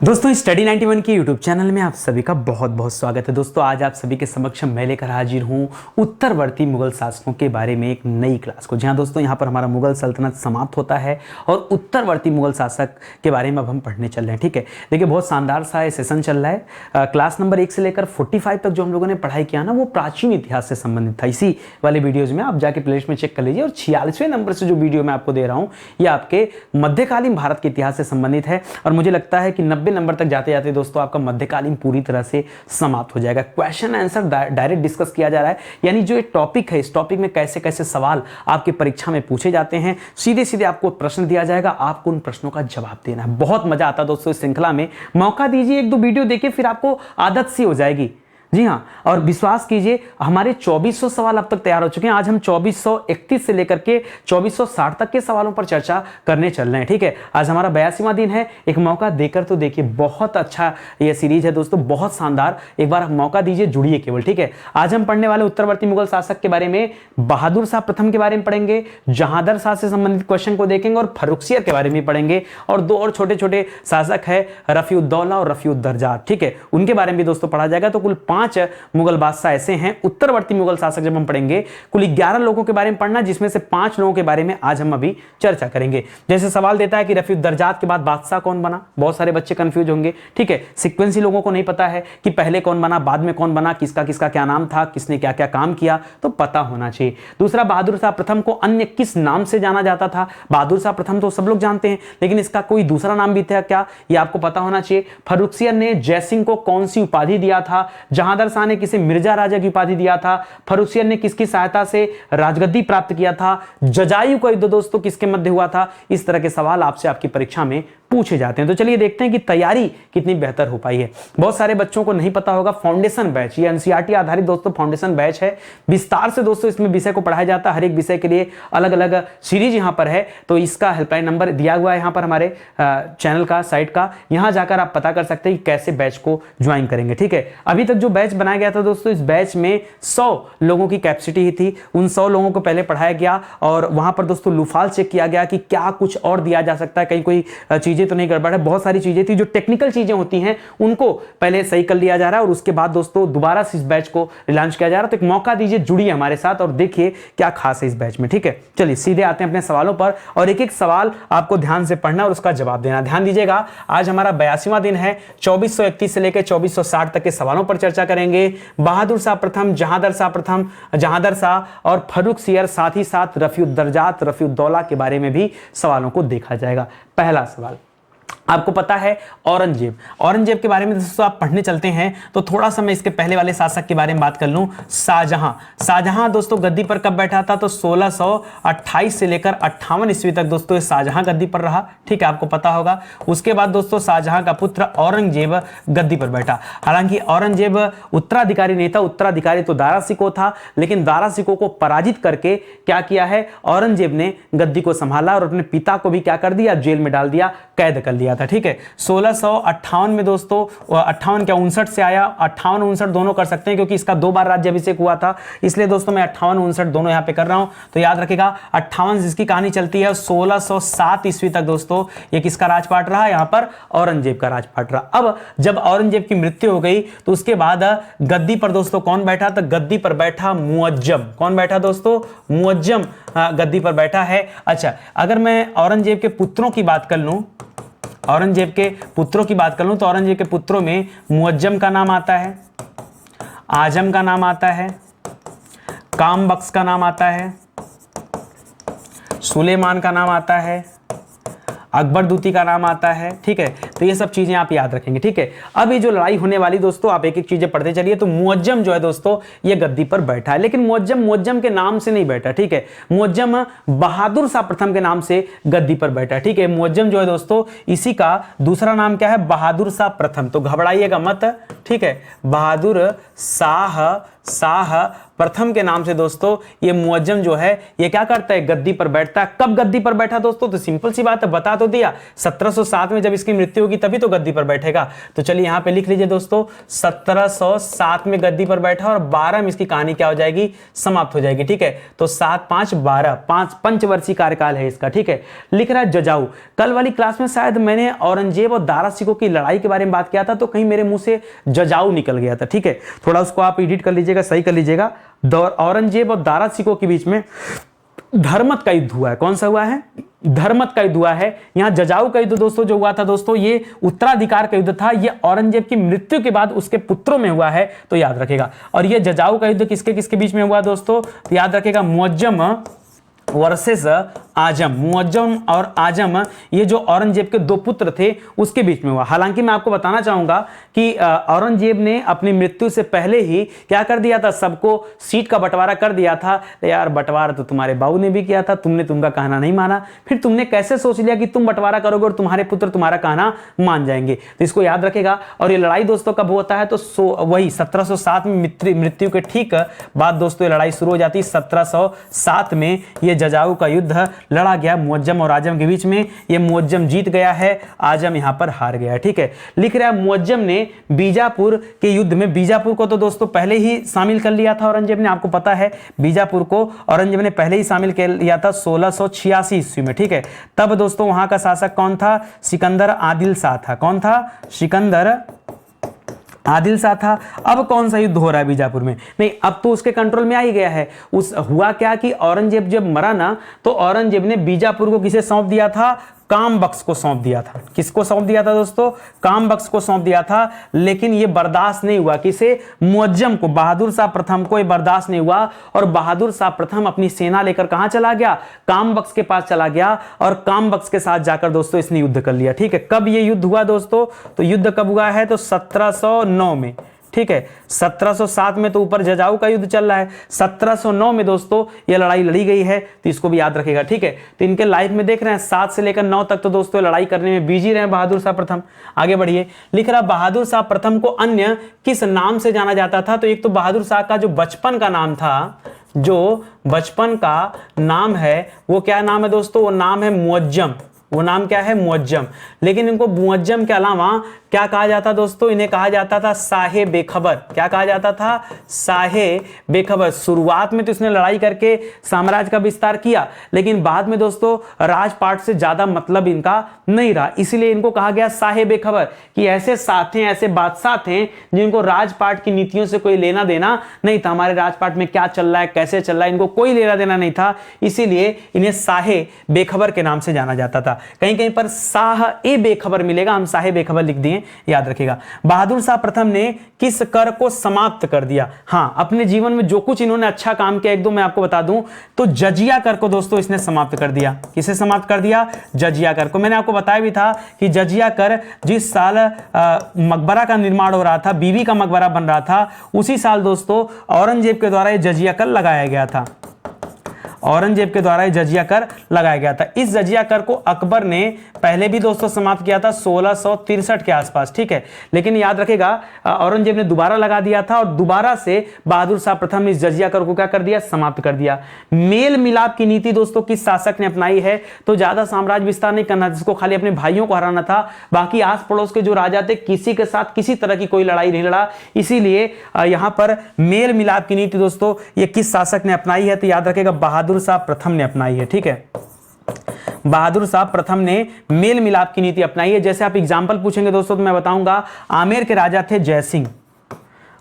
दोस्तों स्टडी 91 के YouTube channel में आप सभी का बहुत बहुत स्वागत है। दोस्तों आज आप सभी के समक्ष मैं लेकर हाजिर हूँ उत्तरवर्ती मुगल शासकों के बारे में एक नई क्लास को। जहाँ दोस्तों यहाँ पर हमारा मुगल सल्तनत समाप्त होता है और उत्तरवर्ती मुगल शासक के बारे में अब हम पढ़ने चल रहे हैं। ठीक है, देखिए बहुत शानदार सा सेशन चल रहा है। क्लास नंबर 1 से लेकर 45 तक जो हम लोगों ने पढ़ाई किया ना, वो प्राचीन इतिहास से संबंधित था। इसी वाले वीडियोज़ में आप जाके प्लेलिस्ट में चेक कर लीजिए। और 46वें नंबर से जो वीडियो मैं आपको दे रहा हूँ ये आपके मध्यकालीन भारत के इतिहास से संबंधित है। और मुझे लगता है कि 90 नंबर तक जाते जाते दोस्तों आपका मध्यकालीन पूरी तरह से समाप्त हो जाएगा। क्वेश्चन आंसर डायरेक्ट डिस्कस किया जा रहा है, यानी जो एक टॉपिक है, इस टॉपिक में कैसे कैसे सवाल आपके परीक्षा में पूछे जाते हैं, सीधे सीधे आपको प्रश्न दिया जाएगा, आपको उन प्रश्नों का जवाब देना है। बहुत मजा आता है दोस्तों इस श्रृंखला में। मौका दीजिए, 1-2 वीडियो देखिए, फिर आपको आदत सी हो जाएगी। जी हाँ, और विश्वास कीजिए हमारे 2400 सवाल अब तक तैयार हो चुके हैं। आज हम 2431 से लेकर के 2460 तक के सवालों पर चर्चा करने चल रहे हैं। ठीक है, आज हमारा 82वां दिन है। एक मौका देकर तो देखिए, बहुत अच्छा ये सीरीज है दोस्तों, बहुत शानदार। एक बार मौका दीजिए, जुड़िए केवल। ठीक है, आज हम पढ़ने वाले उत्तरवर्ती मुगल शासक के बारे में बहादुर शाह प्रथम के बारे में पढ़ेंगे, जहांदर शाह से संबंधित क्वेश्चन को देखेंगे और फर्रुखसियर के बारे में पढ़ेंगे। और 2 और छोटे छोटे शासक है, रफीउद्दौला और रफीउद्दरजात। ठीक है, उनके बारे में भी दोस्तों पढ़ा जाएगा। तो कुल 5 मुगल बादशाह ऐसे हैं उत्तरवर्ती मुगल शासक जब हम पढ़ेंगे। कुल 11 लोगों के बारे में पढ़ना, जिसमें से 5 लोगों के बारे में आज हम अभी चर्चा करेंगे। जैसे सवाल देता है कि रफीउद्दरजात के बाद बादशाह कौन बना, बहुत सारे बच्चे कंफ्यूज होंगे। ठीक है, सीक्वेंस ही लोगों को नहीं पता है कि पहले कौन बना, बाद में कौन बना, किसका किसका क्या नाम था, किसने क्या क्या काम किया, तो पता होना चाहिए। दूसरा, बहादुर शाह प्रथम को अन्य किस नाम से जाना जाता था। बहादुर शाह प्रथम तो सब लोग जानते हैं, लेकिन इसका कोई दूसरा नाम भी था क्या, यह आपको पता होना चाहिए। फर्रुखसियर ने जयसिंह को कौन सी उपाधि दिया था। जहांदर शाह ने किसे मिर्जा राजा की उपाधि दिया था। फर्रुखसियर ने किसकी सहायता से राजगद्दी प्राप्त किया था। जजायु का युद्ध दोस्तों किसके मध्य हुआ था। इस तरह के सवाल आपसे आपकी परीक्षा में पूछे जाते हैं। तो चलिए देखते हैं कि तैयारी कितनी बेहतर हो पाई है। बहुत सारे बच्चों को नहीं पता होगा, फाउंडेशन बैच, ये एनसीईआरटी आधारित दोस्तों फाउंडेशन बैच है। विस्तार से दोस्तों इसमें विषय को पढ़ाया जाता है। हर एक विषय के लिए अलग अलग सीरीज यहां पर है। तो इसका हेल्पलाइन नंबर दिया हुआ है यहां पर हमारे चैनल का, साइट का। यहां जाकर आप पता कर सकते हैं कि कैसे बैच को ज्वाइन करेंगे। ठीक है, अभी तक जो बैच बनाया गया था दोस्तों, इस बैच में 100 लोगों की कैपेसिटी ही थी। उन 100 लोगों को पहले पढ़ाया गया और वहां पर दोस्तों लूफाल चेक किया गया कि क्या कुछ और दिया जा सकता है, कहीं कोई चीजें तो नहीं गड़बड़ है। बहुत सारी चीजें थी, जो टेक्निकल चीजें होती हैं उनको पहले सही कर लिया जा रहा है और उसके बाद दोस्तों दोबारा से इस बैच को लॉन्च किया जा रहा है। तो एक मौका दीजिए, जुड़िए हमारे साथ और देखिए क्या खास है इस बैच में। ठीक है, चलिए सीधे आते हैं अपने सवालों पर और एक एक सवाल आपको ध्यान से पढ़ना और उसका जवाब देना। ध्यान दीजिएगा, आज हमारा 82वां दिन है। 2431 से लेकर 2460 तक के सवालों पर चर्चा करेंगे। बहादुर शाह प्रथम, जहांदर शाह प्रथम, जहांदर शाह और फर्रुखसियर, साथ ही साथ रफीउद्दरजात, रफीउद्दौला के बारे में भी सवालों को देखा जाएगा। पहला सवाल, आपको पता है औरंगजेब। औरंगजेब के बारे में दोस्तों आप पढ़ने चलते हैं तो थोड़ा सा मैं इसके पहले वाले शासक के बारे में बात कर लूं। शाहजहां। शाहजहां दोस्तों गद्दी पर कब बैठा था, तो 1628 से लेकर 58 ईस्वी तक दोस्तों शाहजहां गद्दी पर रहा। ठीक है, आपको पता होगा। उसके बाद दोस्तों शाहजहां का पुत्र औरंगजेब गद्दी पर बैठा। हालांकि औरंगजेब उत्तराधिकारी नहीं था, उत्तराधिकारी तो दारा शिकोह था, लेकिन दारा शिकोह को पराजित करके क्या किया है, औरंगजेब ने गद्दी को संभाला और अपने पिता को भी क्या कर दिया, जेल में डाल दिया, कैद कर लिया था। ठीक है, 1658 में दोस्तों 58 क्या 59 से आया, 58-59 दोनों कर सकते हैं क्योंकि इसका 2 बार राज्याभिषेक हुआ था, इसलिए दोस्तों मैं 58-59 दोनों यहां पे कर रहा हूं। तो याद रखिएगा 58 जिसकी कहानी चलती है 1607 ईस्वी तक दोस्तों ये किसका राजपाट रहा, यहां पर औरंगजेब का राजपाट रहा। अब जब औरंगजेब की मृत्यु हो गई तो उसके बाद गद्दी पर दोस्तों कौन बैठा, तो गद्दी पर बैठा मुअज्जम। कौन बैठा दोस्तों, मुअज्जम गद्दी पर बैठा है। अच्छा, अगर मैं औरंगजेब के पुत्रों की बात कर लूं, औरंगजेब के पुत्रों की बात कर लूं तो औरंगजेब के पुत्रों में मुअज्जम का नाम आता है, आजम का नाम आता है, कामबख्श का नाम आता है, सुलेमान का नाम आता है, अकबर दूती का नाम आता है। ठीक है, तो ये सब चीजें आप याद रखेंगे। ठीक है, अब ये जो लड़ाई होने वाली दोस्तों आप एक एक चीजें पढ़ते चलिए। तो मुअज्जम जो है दोस्तों ये गद्दी पर बैठा है, लेकिन मुअज्जम के नाम से नहीं बैठा। ठीक है, मुअज्जम बहादुर शाह प्रथम के नाम से गद्दी पर बैठा है। ठीक है, मुअज्जम जो है दोस्तों इसी का दूसरा नाम क्या है, बहादुर शाह प्रथम। तो घबराइएगा मत। ठीक है, बहादुर शाह प्रथम के नाम से दोस्तों ये मुअज्जम जो है ये क्या करता है, गद्दी पर बैठता है। कब गद्दी पर बैठा दोस्तों, तो सिंपल सी बात है, बता तो दिया 1707 में जब इसकी मृत्यु होगी तभी तो गद्दी पर बैठेगा। तो चलिए यहाँ पे लिख लीजिए दोस्तों 1707 में गद्दी पर बैठा और 12 में इसकी कहानी क्या हो जाएगी, समाप्त हो जाएगी। ठीक है, तो 7 5 12 पंचवर्षीय कार्यकाल है इसका। ठीक है, लिख रहा है जजाऊ। कल वाली क्लास में शायद मैंने औरंगजेब और दारा सिकों की लड़ाई के बारे में बात किया था, तो कहीं मेरे मुंह से जजाऊ निकल गया था। ठीक है, थोड़ा उसको आप एडिट कर लीजिएगा, सही कर लीजिएगा। औरंगजेब और दारा सिकों के बीच में धर्मत का युद्ध हुआ है। कौन सा हुआ है, धर्मत का युद्ध हुआ है। यहां जजाऊ का युद्ध दोस्तों जो हुआ था दोस्तों, ये उत्तराधिकार का युद्ध था। ये औरंगजेब की मृत्यु के बाद उसके पुत्रों में हुआ है, तो याद रखेगा। और ये जजाऊ का युद्ध किसके किसके बीच में हुआ दोस्तों, तो याद रखेगा मुअज्जम वर्सेस आजम। मुअज्जम और आजम ये जो औरंगजेब के दो पुत्र थे उसके बीच में हुआ। हालांकि मैं आपको बताना चाहूंगा कि औरंगजेब ने अपनी मृत्यु से पहले ही क्या कर दिया था, सबको सीट का बंटवारा कर दिया था। यार बंटवारा तो तुम्हारे बाबू ने भी किया था, तुमने तुमका कहना नहीं माना, फिर तुमने कैसे सोच लिया कि तुम बंटवारा करोगे और तुम्हारे पुत्र तुम्हारा कहना मान जाएंगे। तो इसको याद रखेगा। और ये लड़ाई दोस्तों कब होता है, तो वही 1707 में मृत्यु के ठीक बाद दोस्तों ये लड़ाई शुरू हो जाती है। 1707 में ये जजाऊ का युद्ध लड़ा गया मुअज्जम और आजम के बीच में। ये मुअज्जम जीत गया है, आजम यहां पर हार गया है। ठीक है, लिख रहा है मुअज्जम ने बीजापुर के युद्ध में, बीजापुर को तो दोस्तों पहले ही शामिल कर लिया था औरंगजेब ने, आपको पता है बीजापुर को औरंगजेब ने पहले ही शामिल कर लिया था 1686 ईस्वी में। ठीक है, तब दोस्तों वहां का शासक कौन था, सिकंदर आदिल शाह था। कौन था, सिकंदर आदिल शाह था। अब कौन सा युद्ध हो रहा है बीजापुर में, नहीं अब तो उसके कंट्रोल में आ ही गया है। हुआ क्या कि औरंगजेब जब मरा ना, तो औरंगजेब ने बीजापुर को किसे सौंप दिया था, काम बख्श को सौंप दिया था। किसको सौंप दिया था दोस्तों, काम बख्श को सौंप दिया था। लेकिन यह बर्दाश्त नहीं हुआ, किसे, मुअज्जम को, बहादुर शाह प्रथम को यह बर्दाश्त नहीं हुआ। और बहादुर शाह प्रथम अपनी सेना लेकर कहां चला गया, काम बख्श के पास चला गया और काम बख्श के साथ जाकर दोस्तों इसने युद्ध कर लिया। ठीक है, कब यह युद्ध हुआ दोस्तों, तो युद्ध कब हुआ है, तो 1709 में। ठीक है, 1707 में तो ऊपर जजाऊ का युद्ध चल रहा है, 1709 में दोस्तों ये लड़ाई लड़ी गई है, तो इसको भी याद रखेगा। ठीक है, तो इनके लाइफ में देख रहे हैं 7 से लेकर 9 तक तो दोस्तों लड़ाई करने में बिजी रहे बहादुर शाह प्रथम। आगे बढ़िए, लिख रहा बहादुर शाह प्रथम को अन्य किस नाम से जाना जाता था, तो एक तो बहादुर शाह का जो बचपन का नाम था, जो बचपन का नाम है वो क्या नाम है दोस्तों, वो नाम है मुअज्जम। वो नाम क्या है, मुअज्जम। लेकिन इनको मुअज्जम के अलावा क्या कहा जाता दोस्तों, इन्हें कहा जाता था साहे बेखबर। क्या कहा जाता था, साहे बेखबर। शुरुआत में तो इसने लड़ाई करके साम्राज्य का विस्तार किया, लेकिन बाद में दोस्तों राजपाट से ज्यादा मतलब इनका नहीं रहा, इसलिए इनको कहा गया साहे बेखबर, कि ऐसे साथ हैं, ऐसे बादशाह थे जिनको राजपाट की नीतियों से कोई लेना देना नहीं था। हमारे राजपाट में क्या चल रहा है, कैसे चल रहा है, इनको कोई लेना देना नहीं था, इसीलिए इन्हें साहे बेखबर के नाम से जाना जाता था। कहीं कहीं पर साह ए बेखबर मिलेगा, हम साहे बेखबर लिख दिए, याद रखिएगा। बहादुर शाह प्रथम ने किस कर को समाप्त कर दिया, हाँ अपने जीवन में जो कुछ इन्होंने अच्छा काम किया, एक दो मैं आपको बता दूं, तो जजिया कर को दोस्तों इसने समाप्त कर दिया। किसे समाप्त कर दिया, जजिया कर को। मैंने आपको बताया भी था कि जजिया कर जिस साल मकबरा का निर्माण हो रहा था, बीबी का मकबरा बन रहा था, उसी साल दोस्तों औरंगजेब के द्वारा यह जजिया कर लगाया गया था। औरंगजेब के द्वारा जजिया कर लगाया गया था। इस जजिया कर को अकबर ने पहले भी दोस्तों समाप्त किया था 1663 के आसपास। ठीक है, लेकिन याद रखेगा औरंगजेब ने दोबारा लगा दिया था और दोबारा से बहादुर शाह प्रथम ने इस जजिया कर को क्या कर दिया, समाप्त कर दिया। मेल मिलाप की नीति दोस्तों किस शासक ने अपनाई है, तो ज्यादा साम्राज्य विस्तार नहीं करना, जिसको खाली अपने भाइयों को हराना था, बाकी आस पड़ोस के जो राजा थे किसी के साथ किसी तरह की कोई लड़ाई नहीं लड़ा। इसीलिए यहां पर मेल मिलाप की नीति दोस्तों ये किस शासक ने अपनाई है, तो याद रखेगा बहादुर शाह प्रथम ने अपनाई है। ठीक है, बहादुर शाह प्रथम ने मेल मिलाप की नीति अपनाई है। जैसे आप एग्जांपल पूछेंगे दोस्तों तो मैं बताऊंगा, आमेर के राजा थे जय सिंह।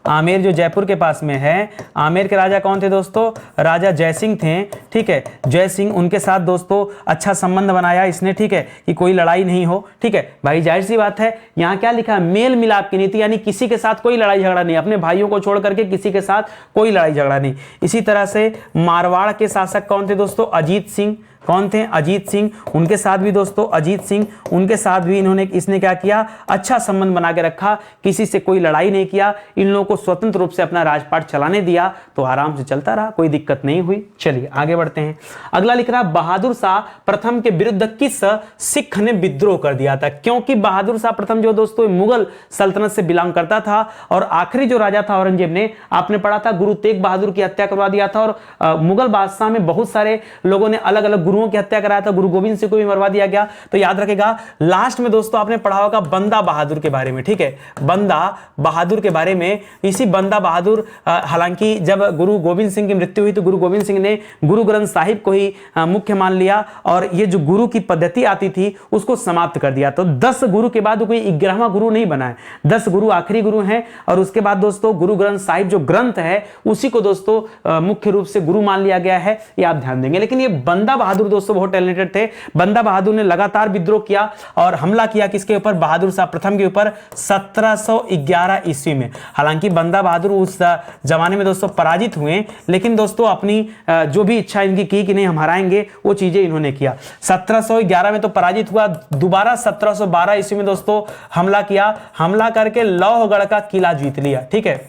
आमेर जो जयपुर के पास में है, आमेर के राजा कौन थे दोस्तों, राजा जय सिंह थे। ठीक है, जय सिंह, उनके साथ दोस्तों अच्छा संबंध बनाया इसने। ठीक है, कि कोई लड़ाई नहीं हो। ठीक है भाई, जाहिर सी बात है यहाँ क्या लिखा है, मेल मिलाप की नीति, यानी किसी के साथ कोई लड़ाई झगड़ा नहीं, अपने भाइयों को छोड़ करके किसी के साथ कोई लड़ाई झगड़ा नहीं। इसी तरह से मारवाड़ के शासक कौन थे दोस्तों, अजीत सिंह। कौन थे, अजीत सिंह। उनके साथ भी दोस्तों अजीत सिंह, उनके साथ भी इसने क्या किया, अच्छा संबंध बना के रखा, किसी से कोई लड़ाई नहीं किया, इन लोगों को स्वतंत्र रूप से अपना राजपाट चलाने दिया, तो आराम से चलता रहा, कोई दिक्कत नहीं हुई। चलिए आगे बढ़ते हैं। अगला लिख रहा, बहादुर शाह प्रथम के विरुद्ध किस सिख ने विद्रोह कर दिया था। क्योंकि बहादुर शाह प्रथम जो दोस्तों मुगल सल्तनत से बिलोंग करता था और आखिरी जो राजा था औरंगजेब ने, आपने पढ़ा था, गुरु तेग बहादुर की हत्या करवा दिया था और मुगल बादशाह में बहुत सारे लोगों ने अलग अलग गुरुओं की हत्या कराया था, गुरु गोविंद सिंह को भी मरवा दिया गया। तो याद रखेगा लास्ट में दोस्तों आपने पढ़ा होगा बंदा बहादुर के बारे में, ठीक है, बंदा बहादुर के बारे में। इसी बंदा बहादुर हालांकि जब गुरु गोविंद सिंह की मृत्यु हुई तो गुरु गोविंद सिंह ने गुरु ग्रंथ साहिब को ही मुख्य मान लिया और ये जो गुरु की पद्धति आती थी उसको समाप्त कर दिया। तो 10 गुरु के बाद कोई 11वां गुरु नहीं बना है, 10 गुरु आखिरी गुरु हैं। और उसके बाद दोस्तों गुरु ग्रंथ साहिब जो ग्रंथ है उसी को दोस्तों मुख्य रूप से गुरु मान लिया गया है, ये आप ध्यान देंगे। लेकिन ये बंदा बहादुर दोस्तों बहुत टैलेंटेड थे। बंदा बहादुर ने लगातार विद्रोह किया और हमला किया किसके ऊपर, बहादुर शाह प्रथम के ऊपर 1711 ईस्वी में। हालांकि बंदा बहादुर उस जमाने में दोस्तों पराजित हुए, लेकिन दोस्तों अपनी जो भी इच्छा इनकी की कि नहीं हम हराएंगे वो चीजें इन्होंने किया। 1711 में तो पराजित हुआ, दोबारा 1712 ईस्वी में दोस्तों हमला किया, हमला करके लौहगढ़ का किला जीत लिया, ठीक है,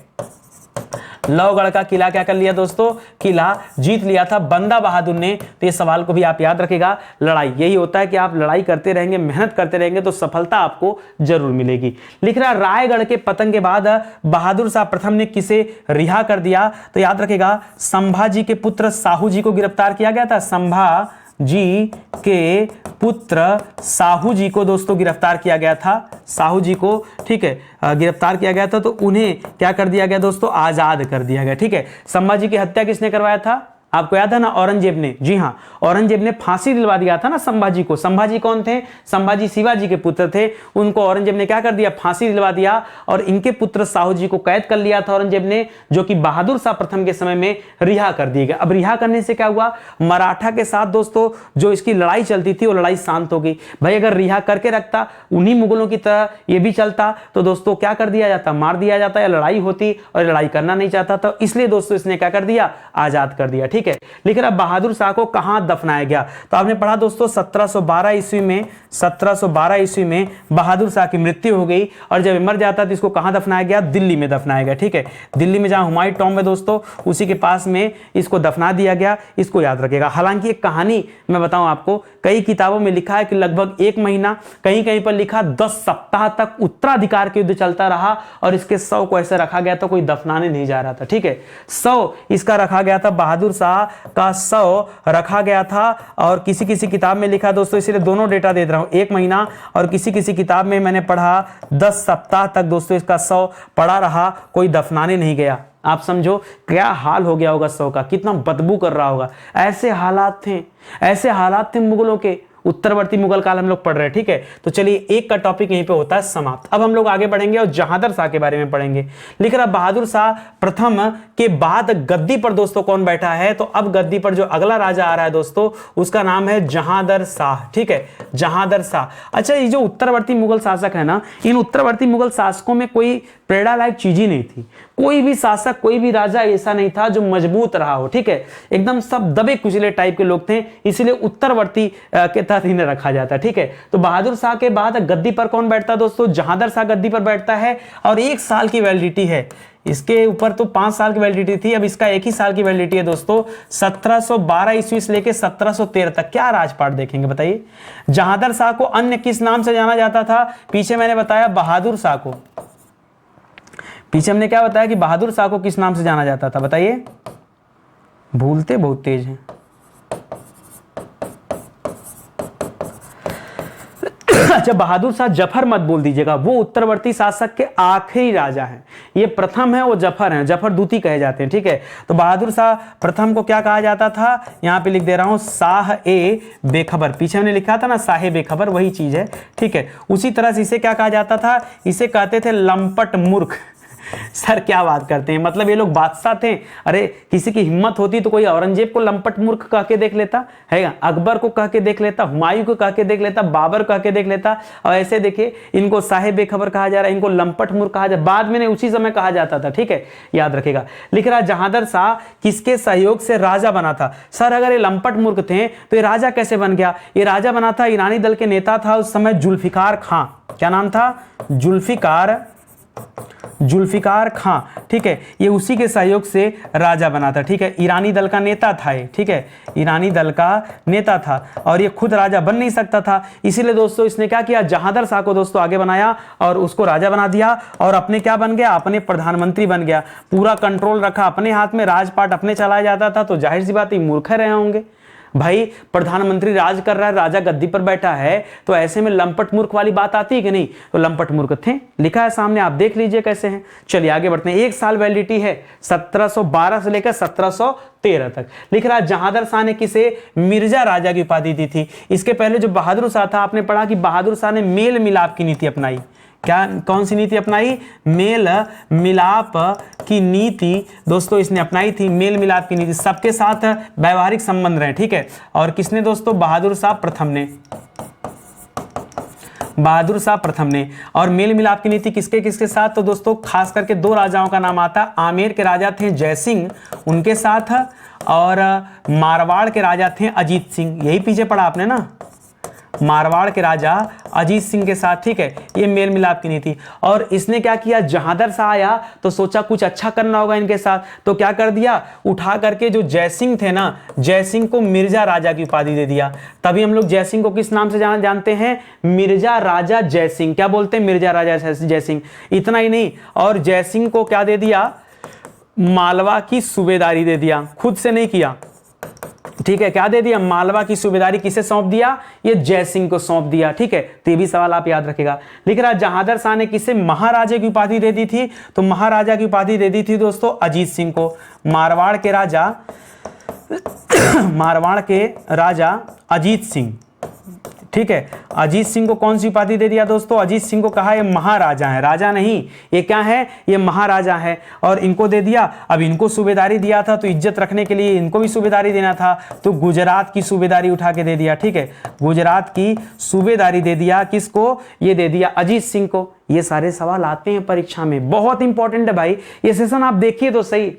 लौहगढ़ का किला क्या कर लिया दोस्तों, किला जीत लिया था बंदा बहादुर ने। तो ये सवाल को भी आप याद रखेगा, लड़ाई यही होता है कि आप लड़ाई करते रहेंगे, मेहनत करते रहेंगे तो सफलता आपको जरूर मिलेगी। लिख रहा रायगढ़ के पतन के बाद बहादुर शाह प्रथम ने किसे रिहा कर दिया, तो याद रखेगा संभाजी के पुत्र साहू जी को गिरफ्तार किया गया था। संभाजी के पुत्र साहू जी को दोस्तों गिरफ्तार किया गया था, साहू जी को, ठीक है, गिरफ्तार किया गया था। तो उन्हें क्या कर दिया गया दोस्तों, आजाद कर दिया गया, ठीक है। संभाजी की हत्या किसने करवाया था, आपको याद है ना, औरंगजेब ने। जी हां, औरंगजेब ने फांसी दिलवा दिया था ना संभाजी को। संभाजी कौन थे, संभाजी शिवाजी के पुत्र थे, उनको औरंगजेब ने क्या कर दिया, फांसी दिलवा दिया और इनके पुत्र साहू जी को कैद कर लिया था औरंगजेब ने, जो कि बहादुर शाह प्रथम के समय में रिहा कर दिए गए। अब रिहा करने से क्या हुआ, मराठा के साथ दोस्तों जो इसकी लड़ाई चलती थी वो लड़ाई शांत हो गई। भाई अगर रिहा करके रखता, उन्हीं मुगलों की तरह ये भी चलता तो दोस्तों क्या कर दिया जाता, मार दिया जाता या लड़ाई होती, और लड़ाई करना नहीं चाहता था, इसलिए दोस्तों इसने क्या कर दिया, आजाद कर दिया, ठीक है। लेकिन अब बहादुर शाह को कहां दफनाया गया, तो आपने पढ़ा दोस्तों 1712 ईस्वी में, 1712 ईस्वी में बहादुर शाह की मृत्यु हो गई और जब मर जाता तो इसको कहां दफनाया गया, दिल्ली में दफनाया गया, ठीक है। दिल्ली में जहां हुमायूं टॉम्ब है दोस्तों उसी के पास में इसको दफना दिया गया, इसको याद रखिएगा। हालांकि एक कहानी मैं बताऊं आपको, कई किताबों में लिखा है कि लगभग 1 महीना, कहीं कहीं पर लिखा 10 सप्ताह तक उत्तराधिकार के युद्ध चलता रहा और इसके शव को ऐसे रखा गया था, कोई दफनाने नहीं जा रहा था, ठीक है। शव इसका रखा गया था, बहादुर शाह का शव रखा गया था और किसी किसी किताब में लिखा दोस्तों, इसलिए दोनों डेटा दे रहा हूं, 1 महीना और किसी किसी किताब में मैंने पढ़ा 10 सप्ताह तक दोस्तों इसका शव पड़ा रहा, कोई दफनाने नहीं गया। आप समझो क्या हाल हो गया होगा शव का, कितना बदबू कर रहा होगा। ऐसे हालात थे, ऐसे हालात थे मुगलों के, उत्तरवर्ती मुगल काल हम लोग पढ़ रहे हैं, ठीक है। तो चलिए एक का टॉपिक यहीं पे होता है समाप्त। अब हम लोग आगे बढ़ेंगे और जहांदर शाह के बारे में पढ़ेंगे। लिख रहा बहादुर शाह प्रथम के बाद गद्दी पर दोस्तों कौन बैठा है, तो अब गद्दी पर जो अगला राजा आ रहा है दोस्तों उसका नाम है जहांदर शाह, ठीक है, जहांदर शाह। अच्छा, ये जो उत्तरवर्ती मुगल शासक है ना, इन उत्तरवर्ती मुगल शासकों में कोई प्रेरणा लायक चीज ही नहीं थी। कोई भी शासक, कोई भी राजा ऐसा नहीं था जो मजबूत रहा हो, ठीक है। एकदम सब दबे कुचले टाइप के लोग थे, इसीलिए उत्तरवर्ती के तहत इन्हें रखा जाता, ठीक है। तो बहादुर शाह के बाद गद्दी पर कौन बैठता है दोस्तों, जहांदर शाह गद्दी पर बैठता है और 1 साल की वैलिडिटी है। इसके ऊपर तो 5 साल की वैलिडिटी थी, अब इसका 1 ही साल की वैलिडिटी है दोस्तों। 1712 ईस्वी से लेकर 1713 तक क्या राजपाट देखेंगे बताइए। जहांदर शाह को अन्य किस नाम से जाना जाता था, पीछे मैंने बताया बहादुर शाह को, पीछे हमने क्या बताया कि बहादुर शाह को किस नाम से जाना जाता था, बताइए, भूलते बहुत तेज हैं। अच्छा, बहादुर शाह जफर मत बोल दीजिएगा, वो उत्तरवर्ती शासक के आखिरी राजा हैं। ये प्रथम है, वो जफर हैं, जफर दूती कहे जाते हैं, ठीक है। तो बहादुर शाह प्रथम को क्या कहा जाता था, यहां पे लिख दे रहा हूं, शाह ए बेखबर। पीछे हमने लिखा था ना शाह बेखबर, वही चीज है, ठीक है। उसी तरह से इसे क्या कहा जाता था, इसे कहते थे लंपट मूर्ख। सर क्या बात करते हैं, मतलब ये लोग बादशाह थे, अरे किसी की हिम्मत होती तो कोई औरंगजेब को लंपट मूर्ख कह के देख लेता है, अकबर को कह के देख लेता, हुमायूं को कह के देख लेता, बाबर कह के देख लेता, और ऐसे देखिए इनको साहिब बेखबर कहा जा रहा है, इनको लंपट मूर्ख कहा जा, बाद में उसी समय कहा जाता था, ठीक है, याद रखेगा। लिख रहा जहांदर शाह किसके सहयोग से राजा बना था। सर अगर ये लंपट मूर्ख थे तो ये राजा कैसे बन गया, ये राजा बना था, ईरानी दल के नेता था उस समय जुल्फिकार खां, क्या नाम था, जुल्फिकार खां, ठीक है, ये उसी के सहयोग से राजा बना था, ठीक है। ईरानी दल का नेता था ये, ठीक है, ईरानी दल का नेता था और ये खुद राजा बन नहीं सकता था, इसीलिए दोस्तों इसने क्या किया, जहांदर शाह को दोस्तों आगे बनाया और उसको राजा बना दिया और अपने क्या बन गया, अपने प्रधानमंत्री बन गया, पूरा कंट्रोल रखा अपने हाथ में, राजपाट अपने चलाया जाता था, तो जाहिर सी बात है मूर्ख रहे होंगे, भाई प्रधानमंत्री राज कर रहा है, राजा गद्दी पर बैठा है, तो ऐसे में लंपट मूर्ख वाली बात आती है कि नहीं? तो लंपट मूर्ख थे, लिखा है सामने, आप देख लीजिए कैसे हैं। चलिए आगे बढ़ते हैं। 1 साल वैलिडिटी है 1712 से लेकर 1713 तक। लिख रहा है जहांदर शाह ने किसे मिर्जा राजा की उपाधि दी थी। इसके पहले जो बहादुर शाह था, आपने पढ़ा कि बहादुर शाह ने मेल मिलाप की नीति अपनाई। क्या, कौन सी नीति अपनाई? मेल मिलाप की नीति दोस्तों इसने अपनाई थी, मेल मिलाप की नीति, सबके साथ व्यवहारिक संबंध रहे, ठीक है। और किसने दोस्तों? बहादुर शाह प्रथम ने, बहादुर शाह प्रथम ने। और मेल मिलाप की नीति किसके किसके साथ? तो दोस्तों खास करके 2 राजाओं का नाम आता है। आमेर के राजा थे जयसिंह, उनके साथ, और मारवाड़ के राजा थे अजीत सिंह, यही पीछे पढ़ा आपने ना, मारवाड़ के राजा अजीत सिंह के साथ, ठीक है। ये मेल मिलाप की नीति। और इसने क्या किया? जहांदर शाह आया तो सोचा कुछ अच्छा करना होगा इनके साथ, तो क्या कर दिया? उठा करके जो जयसिंह थे ना, जयसिंह को मिर्जा राजा की उपाधि दे दिया। तभी हम लोग जयसिंह को किस नाम से जानते हैं? मिर्जा राजा जयसिंह। क्या बोलते हैं? मिर्जा राजा जयसिंह। इतना ही नहीं, और जयसिंह को क्या दे दिया? मालवा की सूबेदारी दे दिया, खुद से नहीं किया, ठीक है। क्या दे दिया? मालवा की सूबेदारी किसे सौंप दिया? ये जयसिंह को सौंप दिया, ठीक है। तो ये भी सवाल आप याद रखिएगा। लिख रहा है जहांदर शाह ने किसे महाराजा की उपाधि दे दी थी? तो महाराजा की उपाधि दे दी थी दोस्तों अजीत सिंह को। मारवाड़ के राजा मारवाड़ के राजा अजीत सिंह, ठीक है। अजीत सिंह को कौन सी उपाधि दे दिया दोस्तों? अजीत सिंह को कहा ये महाराजा है, राजा नहीं, ये क्या है? ये महाराजा है। और इनको दे दिया। अब इनको सूबेदारी दिया था तो इज्जत रखने के लिए इनको भी सूबेदारी देना था, तो गुजरात की सूबेदारी उठा के दे दिया, ठीक है। गुजरात की सूबेदारी दे दिया किसको? ये दे दिया अजीत सिंह को। ये सारे सवाल आते हैं परीक्षा में, बहुत इंपॉर्टेंट है भाई। ये सेशन आप देखिए तो सही,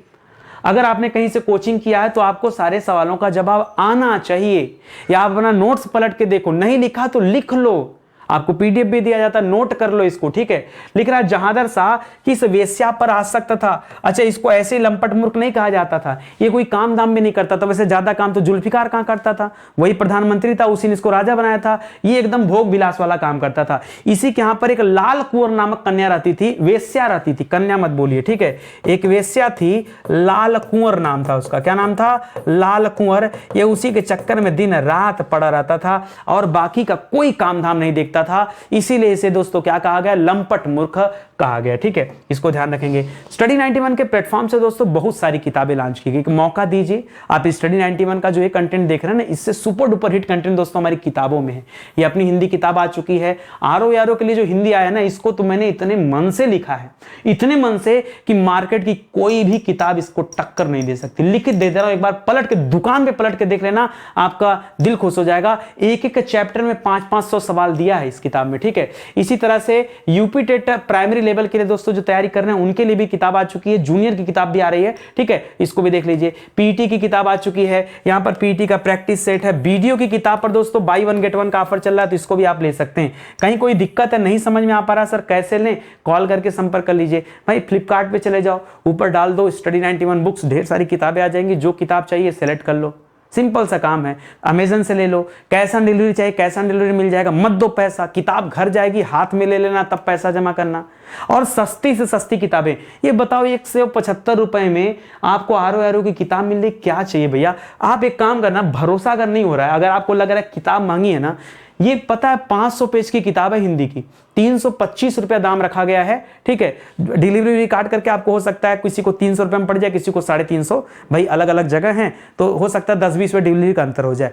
अगर आपने कहीं से कोचिंग किया है तो आपको सारे सवालों का जवाब आना चाहिए। या आप अपना नोट्स पलट के देखो, नहीं लिखा तो लिख लो, आपको पीडीएफ भी दिया जाता है, नोट कर लो इसको, ठीक है। लिख रहा है जहांदर शाह किस वेश्या पर आसक्त था। अच्छा, इसको ऐसे लंपट मूर्ख नहीं कहा जाता था, ये कोई काम दाम भी नहीं करता था। वैसे ज्यादा काम तो जुल्फिकार कहां करता था, वही प्रधानमंत्री था, उसी ने इसको राजा बनाया था। ये एकदम भोग विलास वाला काम करता था। इसी के यहां पर एक लाल कुंवर नामक कन्या रहती थी, वेश्या रहती थी, कन्या मत बोलिए, ठीक है। एक वेश्या थी, लाल कुंवर नाम था उसका। क्या नाम था? लाल कुंवर। ये उसी के चक्कर में दिन रात पड़ा रहता था और बाकी का कोई काम धाम नहीं देखता था। इसीलिए इसे दोस्तों क्या कहा गया? लंपट मूर्ख कहा गया, ठीक है। इसको ध्यान रखेंगे। स्टडी 91 के प्लेटफॉर्म से दोस्तों बहुत सारी किताबें लॉन्च की गई। मौका दीजिए, आप स्टडी 91 का जो ये कंटेंट देख रहे हैं ना, इससे सुपर डुपर हिट कंटेंट दोस्तों हमारी किताबों में है। ये अपनी हिंदी किताब आ चुकी है, आरो यारो के लिए जो हिंदी आया ना, इसको तो मैंने इतने मन से लिखा है, इतने मन से कि मार्केट की कोई भी किताब इसको टक्कर नहीं दे सकती। लिख के दे दे रहा हूं, एक बार पलट के दुकान पे पलट के देख लेना, आपका दिल खुश हो जाएगा। एक एक चैप्टर में 500-500 सवाल दिया है इस किताब में, ठीक है। इसी तरह से यूपी टेट प्राइमरी लेवल के लिए दोस्तों जो तैयारी कर रहे हैं उनके लिए भी किताब आ चुकी है, जूनियर की किताब भी आ रही है, ठीक है। इसको भी देख लीजिए। पीटी की किताब आ चुकी है, यहां पर पीटी का प्रैक्टिस सेट है। वीडियो की किताब पर दोस्तों बाई 1 गेट 1 का ऑफर चल रहा है, तो इसको भी आप ले सकते हैं। कहीं कोई दिक्कत है, नहीं समझ में आ पा रहा सर कैसे लें, कॉल करके संपर्क कर लीजिए। भाई फ्लिपकार्ट पे चले जाओ, ऊपर डाल दो स्टडी 91 बुक्स, ढेर सारी किताबें आ जाएंगी। जो किताब चाहिए सेलेक्ट कर लो, सिंपल सा काम है। अमेजन से ले लो, कैश ऑन डिलीवरी चाहिए कैश ऑन डिलीवरी मिल जाएगा, मत दो पैसा, किताब घर जाएगी, हाथ में ले लेना, तब पैसा जमा करना। और सस्ती से सस्ती किताबें, ये बताओ 175 रुपए में आपको आरो आरो की किताब मिल रही, क्या चाहिए भैया। आप एक काम करना, भरोसा अगर नहीं हो रहा है, अगर आपको लग रहा है किताब महंगी है ना, ये पता है 500 पेज की किताब है हिंदी की, 325 रुपया दाम रखा गया है, ठीक है। डिलीवरी काट करके आपको हो सकता है किसी को 300 रुपये में पड़ जाए, किसी को 350, भाई अलग अलग जगह हैं, तो हो सकता है 10-20 रुपये डिलीवरी का अंतर हो जाए।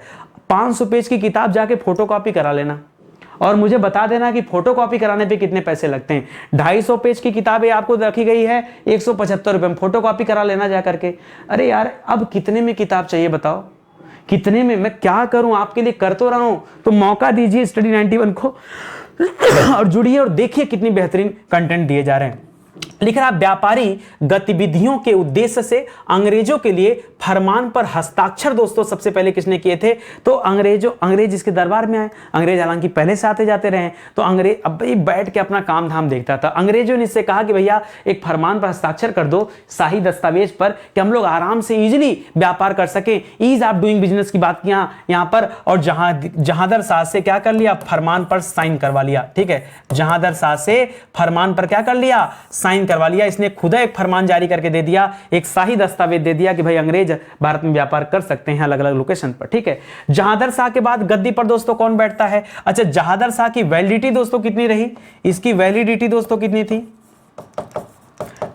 500 पेज की किताब जाके फोटोकॉपी करा लेना और मुझे बता देना कि फोटोकॉपी कराने पे कितने पैसे लगते हैं। 250 पेज की किताबें आपको रखी गई है 175 रुपये में, फोटोकॉपी करा लेना जा करके। अरे यार अब कितने में किताब चाहिए बताओ, कितने में मैं क्या करूं, आपके लिए कर तो रहा हूं, तो मौका दीजिए स्टडी 91 को और जुड़िए और देखिए कितनी बेहतरीन कंटेंट दिए जा रहे हैं। लिख रहा व्यापारी गतिविधियों के उद्देश्य से अंग्रेजों के लिए फरमान पर हस्ताक्षर दोस्तों सबसे पहले किसने किए थे? तो अंग्रेज इसके दरबार में आए। अंग्रेज हालांकि पहले से आते जाते रहे, तो अंग्रेज अब बैठ के अपना काम धाम देखता था। अंग्रेजों ने इससे कहा कि भैया एक फरमान पर हस्ताक्षर कर दो, शाही दस्तावेज पर, कि हम लोग आराम से इजिली व्यापार कर सके। ईज ऑफ डूइंग बिजनेस की बात किया यहाँ पर, और जहांदर शाह से क्या कर लिया? फरमान पर साइन करवा लिया, ठीक है। जहांदर शाह से फरमान पर क्या कर लिया? साइन करवा लिया, इसने खुद एक फरमान जारी करके दे दिया, एक शाही दस्तावेज दे दिया कि भाई अंग्रेज भारत में व्यापार कर सकते हैं अलग अलग लोकेशन पर। ठीक है, जहांगीर शाह के बाद गद्दी पर दोस्तों कौन बैठता है? अच्छा, जहांगीर शाह की वैलिडिटी दोस्तों कितनी रही? इसकी वैलिडिटी दोस्तों कितनी थी?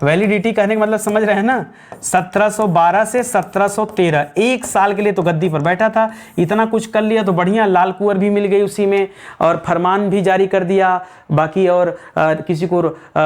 वैलिडिटी कहने का मतलब समझ रहे हैं ना, 1712 से 1713, एक साल के लिए तो गद्दी पर बैठा था। इतना कुछ कर लिया तो बढ़िया, लाल कुंवर भी मिल गई उसी में, और फरमान भी जारी कर दिया, बाकी और किसी को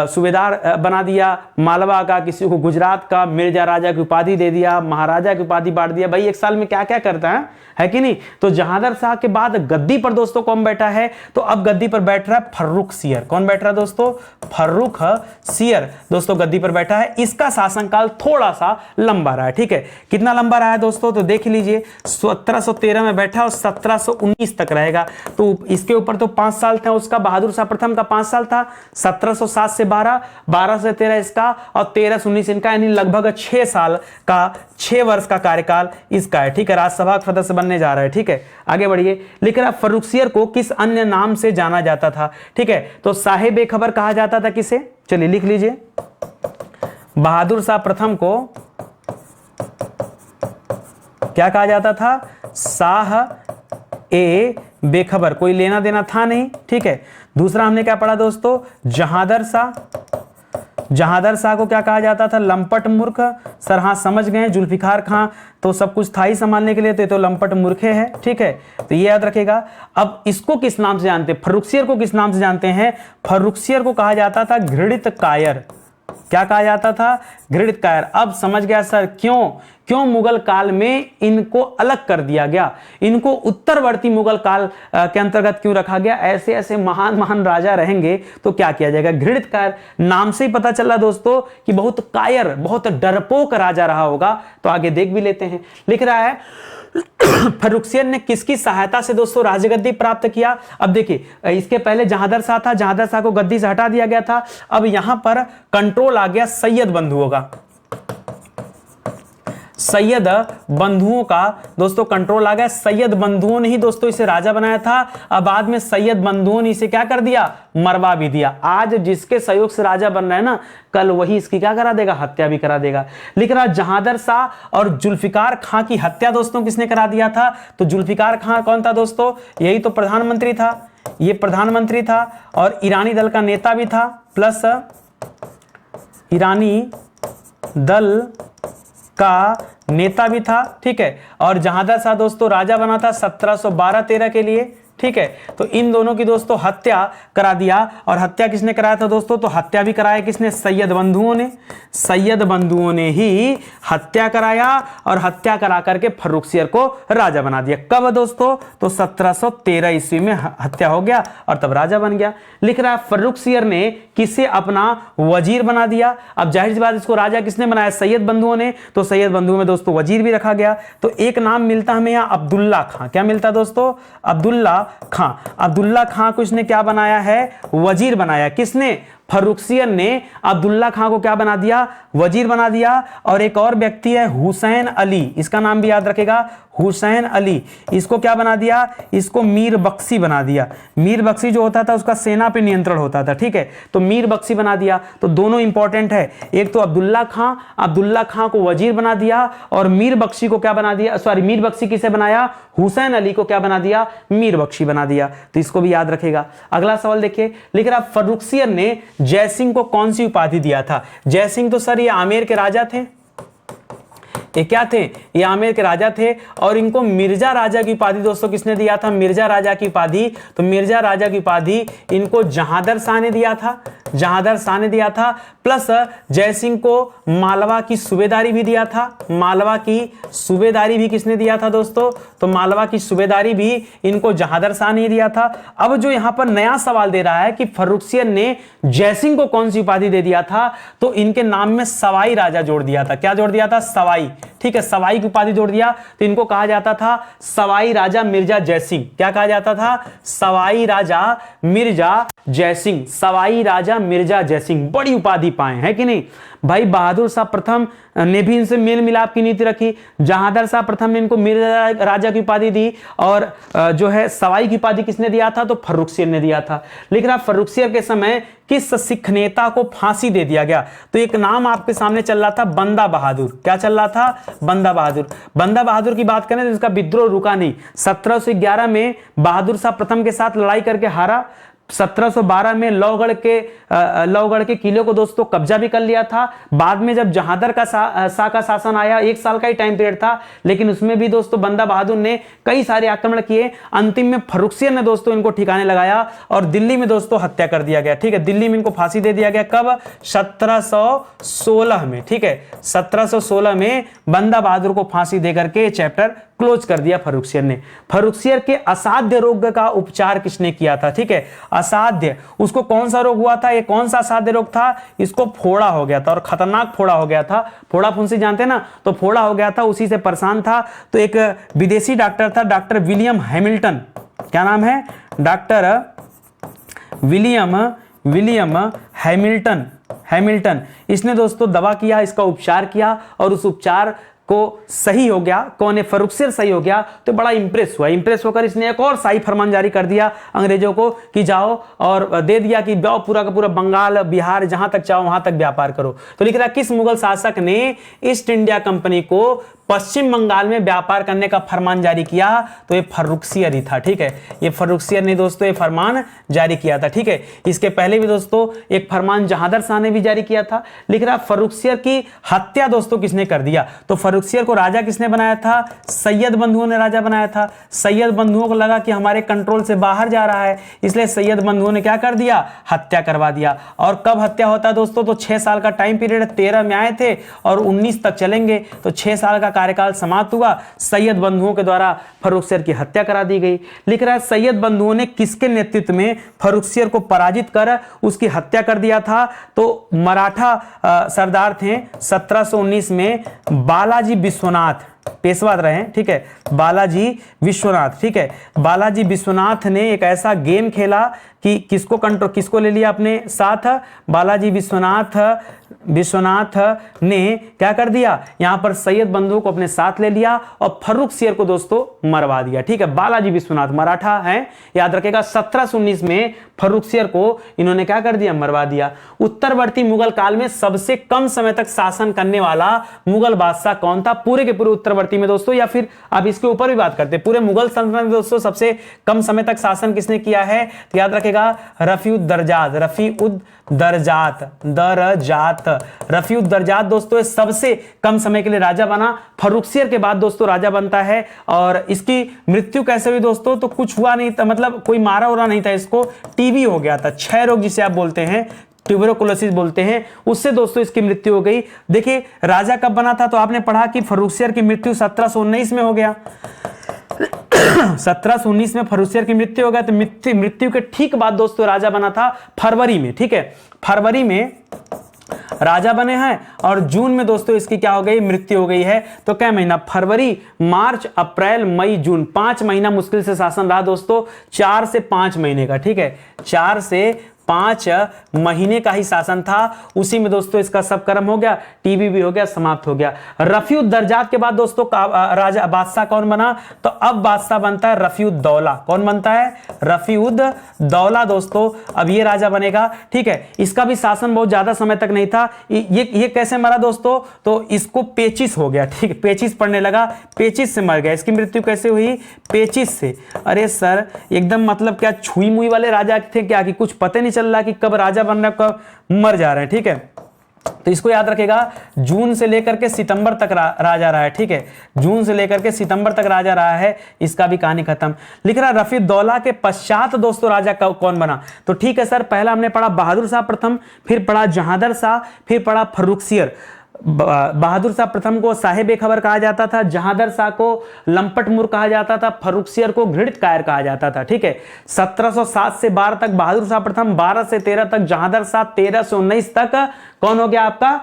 सूबेदार बना दिया मालवा का, किसी को गुजरात का, मिर्जा राजा की उपाधि दे दिया, महाराजा की उपाधि बांट दिया। भाई एक साल में क्या क्या करता है कि नहीं? तो जहांगीर शाह के बाद गद्दी पर दोस्तों कौन बैठा है? तो अब गद्दी पर बैठ रहा है फर्रुखसियर। कौन बैठ रहा है दोस्तों? फर्रुखसियर दोस्तों गद्दी पर बैठा है। इसका शासनकाल थोड़ा सा लंबा रहा है। ठीक है, कितना लंबा रहा है दोस्तों? तो देख लीजिए, 1713 में बैठा और 1719 तक रहेगा। तो इसके ऊपर तो 5 साल था उसका, बहादुर शाह प्रथम का 5 साल था। 1707 से 12, 12 से 13 इसका, और 13 से 19 इनका, यानी लगभग 6 साल का, 6 वर्ष का कार्यकाल इसका है। ठीक है, राज्यसभा का सदस्य बनने जा रहा है। ठीक है, आगे बढ़िए। लिख रहा फर्रुखसियर को किस अन्य नाम से जाना जाता था? ठीक है, तो साहिब बेखबर कहा जाता था किसे? चलिए लिख लीजिए, बहादुर शाह प्रथम को क्या कहा जाता था? शाह ए बेखबर, कोई लेना देना था नहीं। ठीक है, दूसरा हमने क्या पढ़ा दोस्तों? जहांगीर शाह, जहांगीर शाह को क्या कहा जाता था? लंपट मूर्ख। सर हाँ समझ गए, जुल्फिकार खां तो सब कुछ था ही संभालने के लिए, तो ये तो लंपट मूर्खे है। ठीक है, तो ये याद रखेगा। अब इसको किस नाम से जानते हैं? फर्रुखसियर को किस नाम से जानते हैं? फर्रुखसियर को कहा जाता था घृणित कायर। क्या कहा जाता था? घृणित कायर। अब समझ गया सर क्यों मुगल काल में इनको अलग कर दिया गया, इनको उत्तरवर्ती मुगल काल के अंतर्गत क्यों रखा गया? ऐसे ऐसे महान महान राजा रहेंगे तो क्या किया जाएगा? घृणित कायर नाम से ही पता चला दोस्तों कि बहुत कायर, बहुत डरपोक राजा रहा होगा। तो आगे देख भी लेते हैं। लिख रहा है फर्रुखसियर ने किसकी सहायता से दोस्तों राजगद्दी प्राप्त किया? अब देखिए, इसके पहले जहांगीर शाह था, जहांगीर शाह को गद्दी से हटा दिया गया था। अब यहां पर कंट्रोल आ गया सैयद बंधुओं का, सैयद बंधुओं का दोस्तों कंट्रोल आ गया। सैयद बंधुओं ने ही दोस्तों इसे राजा बनाया था। अब बाद में सैयद बंधुओं ने इसे क्या कर दिया? मरवा भी दिया। आज जिसके सहयोग से राजा बन रहा है ना, कल वही इसकी क्या करा देगा? हत्या भी करा देगा। लिख रहा जहांगीर शाह और जुल्फिकार खां की हत्या दोस्तों किसने करा दिया था? तो जुल्फिकार खां कौन था दोस्तों? यही तो प्रधानमंत्री था, ये प्रधानमंत्री था और ईरानी दल का नेता भी था, प्लस ईरानी दल का नेता भी था। ठीक है, और जहांगीर शाह दोस्तों राजा बना था 1712-13 के लिए। ठीक है, तो इन दोनों की दोस्तों हत्या करा दिया। और हत्या किसने कराया था दोस्तों? तो हत्या भी कराया किसने? सैयद बंधुओं ने। सैयद बंधुओं ने ही हत्या कराया और हत्या करा करके फर्रुखसियर को राजा बना दिया। कब दोस्तों? तो 1713 ईस्वी में हत्या हो गया और तब राजा बन गया। लिख रहा है फर्रुखसियर ने किसे अपना वजीर बना दिया? अब जाहिर सी बात, इसको राजा किसने बनाया? सैयद बंधुओं ने। तो सैयद बंधुओं में दोस्तों वजीर भी रखा गया। तो एक नाम मिलता हमें यहाँ अब्दुल्ला खां। क्या मिलता दोस्तों? अब्दुल्ला खां। अब्दुल्ला खां को इसने क्या बनाया है? वजीर बनाया। किसने? फर्रुखसियर ने अब्दुल्ला खां को क्या बना दिया? वजीर बना दिया। और एक और व्यक्ति है हुसैन अली, इसका नाम भी याद रखेगा, हुसैन अली। इसको क्या बना दिया? इसको मीर बख्शी बना दिया। मीर बख्शी जो होता था उसका सेना पे नियंत्रण होता था। ठीक है, तो मीर बख्शी बना दिया। तो दोनों इंपॉर्टेंट है, एक तो अब्दुल्ला खां को वजीर बना दिया और मीर बख्शी को क्या बना दिया? सॉरी, मीर बख्शी किसे बनाया? हुसैन अली को क्या बना दिया? मीर बख्शी बना दिया। तो इसको भी याद रखेगा। अगला सवाल देखिए, लिख रहा फर्रुखसियर ने जयसिंह को कौन सी उपाधि दिया था? जयसिंह तो सर ये आमेर के राजा थे। ये क्या थे? ये आमेर के राजा थे और इनको मिर्जा राजा की उपाधि दोस्तों किसने दिया था? मिर्जा राजा की उपाधि। तो मिर्जा राजा की उपाधि इनको जहांगीर शाह ने दिया था, जहांगीर शाह ने दिया था। प्लस जयसिंह को मालवा की सूबेदारी भी दिया था। मालवा की सूबेदारी भी किसने दिया था दोस्तों? तो मालवा की सूबेदारी भी इनको जहांगीर शाह ने दिया था। अब जो यहां पर नया सवाल दे रहा है कि फर्रुखसियर ने जयसिंह को कौन सी उपाधि दे दिया था? तो इनके नाम में सवाई राजा जोड़ दिया था। क्या जोड़ दिया था? सवाई। ठीक है, सवाई की उपाधि जोड़ दिया। तो इनको कहा जाता था सवाई राजा मिर्जा जयसिंह। क्या कहा जाता था? सवाई राजा मिर्जा जयसिंह। सवाई राजा मिर्जा जयसिंह, बड़ी उपाधि पाए हैं कि नहीं? भाई बहादुर शाह प्रथम ने भी इनसे मेल मिलाप की नीति रखी, जहांगीर शाह प्रथम ने इनको मिर्जा राजा की उपाधि दी, और जो है सवाई की उपाधि किसने दिया था, तो फर्रुखसियर ने दिया था। लेकिन फर्रुखसियर के समय किस सिख नेता को फांसी दे दिया गया, तो एक नाम आपके सामने चल रहा था, बंदा बहादुर। क्या चल रहा था, बंदा बहादुर। बंदा बहादुर की बात करें तो इसका विद्रोह रुका नहीं। 1711 में बहादुर शाह प्रथम के साथ लड़ाई करके हारा। 1712 में लौगढ़ के किले को दोस्तों कब्जा भी कर लिया था। बाद में जब जहांगीर का शाह का शासन आया, 1 साल का ही टाइम पीरियड था, लेकिन उसमें भी दोस्तों बंदा बहादुर ने कई सारे आक्रमण किए। अंतिम में फर्रुखसियर ने दोस्तों इनको ठिकाने लगाया और दिल्ली में दोस्तों हत्या कर दिया गया। ठीक है, दिल्ली में इनको फांसी दे दिया गया। कब, 1716 में। ठीक है, 1716 में बंदा बहादुर को फांसी देकर के चैप्टर क्लोज कर दिया फर्रुखसियर ने। फर्रुखसियर के असाध्य रोग का उपचार किसने किया था, ठीक है, असाध्य, उसको कौन सा रोग हुआ था, ये कौन सा असाध्य रोग था, इसको फोड़ा हो गया था, और खतरनाक फोड़ा हो गया था। फोड़ा फुंसी जानते हैं ना, तो फोड़ा हो गया था, उसी से परेशान था। तो एक विदेशी डॉक्टर था, डॉक्टर विलियम हैमिल्टन। क्या नाम है, डॉक्टर विलियम हैमिल्टन। इसने दोस्तों दवा किया, इसका उपचार किया, और उस उपचार को सही हो गया। कौन है, फर्रुखसियर सही हो गया, तो बड़ा इंप्रेस हुआ। इंप्रेस होकर इसने एक और शाही फरमान जारी कर दिया अंग्रेजों को कि जाओ, और दे दिया कि जाओ पूरा का पूरा बंगाल, बिहार, जहां तक चाहो वहां तक व्यापार करो। तो लिख रहा किस मुगल शासक ने ईस्ट इंडिया कंपनी को पश्चिम बंगाल में व्यापार करने का फरमान जारी किया, तो ये फर्रुखसियर ही था। ठीक है, ये फर्रुखसियर ने दोस्तों ये फरमान जारी किया था। ठीक है, इसके पहले भी दोस्तों एक फरमान जहांगीर शाह ने भी जारी किया था। लिख रहा फर्रुखसियर की हत्या दोस्तों किसने कर दिया, तो फर्रुखसियर को राजा किसने बनाया था, सैयद बंधुओं ने राजा बनाया था। सैयद बंधुओं को लगा कि हमारे कंट्रोल से बाहर जा रहा है, इसलिए सैयद बंधुओं ने क्या कर दिया, हत्या करवा दिया। और कब हत्या होता है दोस्तों, तो 6 साल का टाइम पीरियड, 13 में आए थे और 19 तक चलेंगे, तो 6 साल का कार्यकाल समाप्त हुआ। सैयद बंधुओं के द्वारा फर्रुखसियर की हत्या करा दी गई। लिख रहा है सैयद बंधुओं ने किसके नेतृत्व में फर्रुखसियर को पराजित कर उसकी हत्या कर दिया था, तो मराठा सरदार थे 1719 में बालाजी विश्वनाथ, पेशवा रहे हैं। ठीक है, बालाजी विश्वनाथ। ठीक है, बालाजी विश्वनाथ ने एक ऐसा गेम खेला कि किसको ले लिया अपने साथ, बालाजी विश्वनाथ ने क्या कर दिया, यहां पर सैयद बंधुओं को अपने साथ ले लिया और फर्रुखसियर को दोस्तों मरवा दिया। ठीक है, बालाजी विश्वनाथ मराठा हैं, याद रखेगा। 1719 में फर्रुखसियर को इन्होंने क्या कर दिया, मरवा दिया। उत्तरवर्ती मुगल काल में सबसे कम समय तक शासन करने वाला मुगल बादशाह कौन था, पूरे के पूरे उत्तरवर्ती में दोस्तों, या फिर अब इसके ऊपर भी बात करते हैं, पूरे मुगल सल्तनत में दोस्तों सबसे कम समय तक शासन किसने किया है, तो याद रखेगा रफीउद्दरजात दोस्तों सबसे कम समय के लिए राजा बना। फर्रुखसियर के बाद दोस्तों राजा बनता है, और इसकी मृत्यु कैसे हुई दोस्तों, तो कुछ हुआ नहीं था, मतलब कोई मारा उरा नहीं था इसको, टीबी हो गया था, क्षय रोग जिसे आप बोलते हैं, ट्यूबरकुलोसिस बोलते हैं, उससे दोस्तों इसकी मृत्यु हो गई। देखिए राजा कब बना था, तो आपने पढ़ा कि फर्रुखसियर की मृत्यु 1719 में हो गया। 1719 में फर्रुखसियर की मृत्यु हो गया, तो मृत्यु के ठीक बाद दोस्तों राजा बना था फरवरी में। ठीक है, फरवरी में राजा बने हैं, और जून में दोस्तों इसकी क्या हो गई, मृत्यु हो गई है। तो क्या महीना, फरवरी, मार्च, अप्रैल, मई, जून, 5 महीना मुश्किल से शासन रहा दोस्तों, 4 से 5 महीने का। ठीक है, 4 से 5 महीने का ही शासन था, उसी में दोस्तों इसका सब कर्म हो गया, टीबी भी हो गया, समाप्त हो गया। रफीउद्दरजात के बाद दोस्तों राजा बादशाह कौन बना, तो अब बादशाह बनता है रफीउद्दौला। कौन बनता है, रफीउद्दौला दोस्तों, अब ये राजा बनेगा। ठीक है, इसका भी शासन बहुत ज्यादा समय तक नहीं था। ये कैसे मरा दोस्तों, तो इसको पेचिस हो गया। ठीक है, पेचिस पड़ने लगा, पेचिस से मर गया। इसकी मृत्यु कैसे हुई, पेचिस से। अरे सर एकदम मतलब क्या छुई मुई वाले राजा थे क्या, कि कुछ पता नहीं चल रहा कि कब राजा बन रहे कब मर जा रहे हैं। ठीक है, तो इसको याद रखेगा, जून से लेकर के सितंबर तक राजा रहा है। ठीक है, जून से लेकर के सितंबर तक राजा रहा है, इसका भी कहानी खत्म। लिख रहा रफीउद्दौला के पश्चात दोस्तों राजा कौन बना, तो ठीक है सर, पहला हमने पढ़ा बहादुर शाह प्रथम, फिर पढ़ा जहांगीर शाह, फिर पढ़ा फर्रुखसियर। बहादुर शाह प्रथम को साहेब बेखबर कहा जाता था, जहांगीर शाह को लंपट मूर कहा जाता था, फर्रुखसियर को घृणित कायर कहा जाता था। ठीक है, 1707 से 12 तक बहादुर शाह प्रथम, 12 से 13 तक जहांगीर शाह, 13 से 19 तक कौन हो गया आपका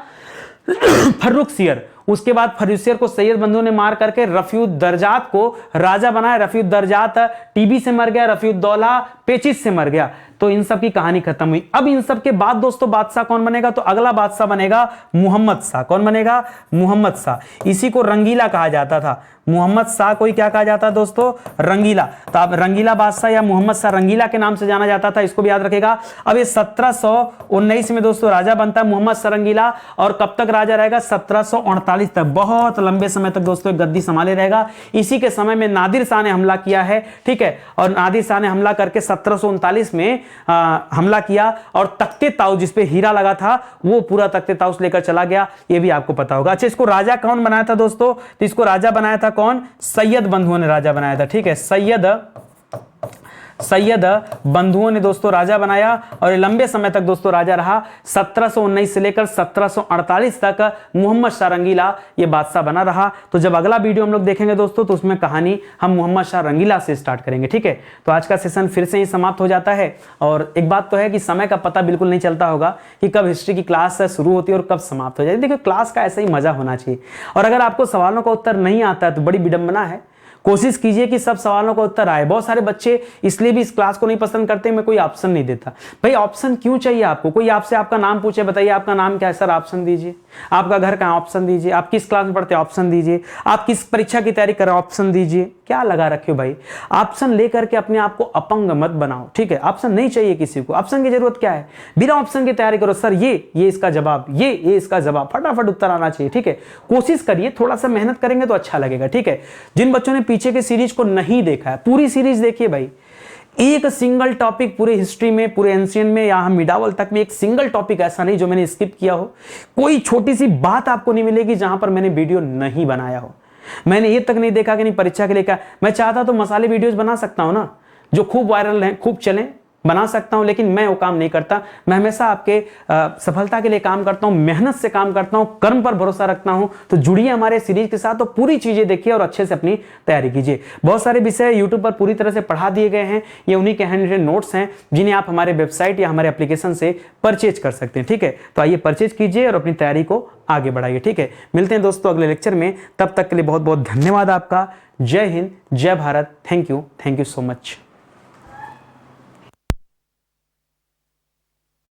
फर्रुखसियर। उसके बाद फर्रुखसियर को सैयद बंधुओं ने मार करके रफीउद्दरजात को राजा बनाया। रफीउद्दरजात टीबी से मर गया, रफीउद्दौला पेचिस से मर गया। तो इन सब की कहानी खत्म हुई। अब इन सब के बाद दोस्तों बादशाह कौन बनेगा, तो अगला बादशाह बनेगा मुहम्मद शाह। कौन बनेगा, मुहम्मद शाह। इसी को रंगीला कहा जाता था। मुहम्मद शाह को ही क्या कहा जाता है दोस्तों, रंगीला। तो आप रंगीला बादशाह या मुहम्मद शाह रंगीला के नाम से जाना जाता था, इसको भी याद रखेगा। अब ये 1719 में दोस्तों राजा बनता है मुहम्मद शाह रंगीला, और कब तक राजा रहेगा, 1748 तक, बहुत लंबे समय तक दोस्तों गद्दी संभाले रहेगा। इसी के समय में नादिर शाह ने हमला किया है, ठीक है, और नादिर शाह ने हमला करके 1739 में हमला किया, और तख्ते ताउस जिसपे हीरा लगा था वो पूरा तख्ते ताउस लेकर चला गया, ये भी आपको पता होगा। अच्छा, इसको राजा कौन बनाया था दोस्तों, तो इसको राजा बनाया था कौन, सैयद बंधुओं ने राजा बनाया था, ठीक है, सैयद बंधुओं ने दोस्तों राजा बनाया, और ये लंबे समय तक दोस्तों राजा रहा। 1719 से लेकर 1748 तक मुहम्मद शाह रंगीला ये बादशाह बना रहा। तो जब अगला वीडियो हम लोग देखेंगे दोस्तों, तो उसमें कहानी हम मुहम्मद शाह रंगीला से स्टार्ट करेंगे, ठीक है। तो आज का सेशन फिर से ही समाप्त हो जाता है। और एक बात तो है कि समय का पता बिल्कुल नहीं चलता होगा कि कब हिस्ट्री की क्लास शुरू होती है और कब समाप्त हो जाती है। देखिए, क्लास का ऐसा ही मजा होना चाहिए। और अगर आपको सवालों का उत्तर नहीं आता है तो बड़ी विडंबना है। कोशिश कीजिए कि सब सवालों का उत्तर आए। बहुत सारे बच्चे इसलिए भी इस क्लास को नहीं पसंद करते, मैं कोई ऑप्शन नहीं देता। भाई ऑप्शन क्यों चाहिए आपको, कोई आपसे आपका नाम पूछे, बताइए आपका नाम क्या है, सर ऑप्शन दीजिए। आपका घर कहाँ, ऑप्शन दीजिए। आप किस क्लास में पढ़ते हैं, ऑप्शन दीजिए। आप किस परीक्षा की तैयारी कर रहे हैं, ऑप्शन दीजिए। क्या लगा रखे हो भाई, ऑप्शन लेकर के अपने आप को अपंग मत बनाओ, ठीक है। ऑप्शन नहीं चाहिए किसी को, ऑप्शन की जरूरत क्या है, बिना ऑप्शन की तैयारी करो। सर ये इसका जवाब, ये इसका जवाब, फटाफट उत्तर आना चाहिए, ठीक है। कोशिश करिए, थोड़ा सा मेहनत करेंगे तो अच्छा लगेगा, ठीक है। जिन बच्चों ने पीछे के सीरीज को नहीं देखा है, पूरी सीरीज देखिए भाई। एक सिंगल टॉपिक पूरे हिस्ट्री में, पूरे एंशियंट में या हम मिडावल तक में एक सिंगल टॉपिक ऐसा नहीं जो मैंने स्किप किया हो। कोई छोटी सी बात आपको नहीं मिलेगी जहां पर मैंने वीडियो नहीं बनाया हो। मैंने ये तक नहीं देखा कि नहीं परीक्षा के लिए क्या, मैं चाहता तो मसाले वीडियोस बना सकता हूं ना, जो खूब वायरल हैं, खूब चलें, बना सकता हूं, लेकिन मैं वो काम नहीं करता। मैं हमेशा आपके सफलता के लिए काम करता हूं, मेहनत से काम करता हूं, कर्म पर भरोसा रखता हूं। तो जुड़िए हमारे सीरीज के साथ, तो पूरी चीजें देखिए और अच्छे से अपनी तैयारी कीजिए। बहुत सारे विषय यूट्यूब पर पूरी तरह से पढ़ा दिए गए हैं, ये उन्हीं के हैंड रिटन नोट्स हैं जिन्हें आप हमारे वेबसाइट या हमारे एप्लीकेशन से परचेज कर सकते हैं, ठीक है। तो आइए परचेज कीजिए और अपनी तैयारी को आगे बढ़ाइए, ठीक है। मिलते हैं दोस्तों अगले लेक्चर में, तब तक के लिए बहुत बहुत धन्यवाद आपका। जय हिंद, जय Bharat, thank you so much.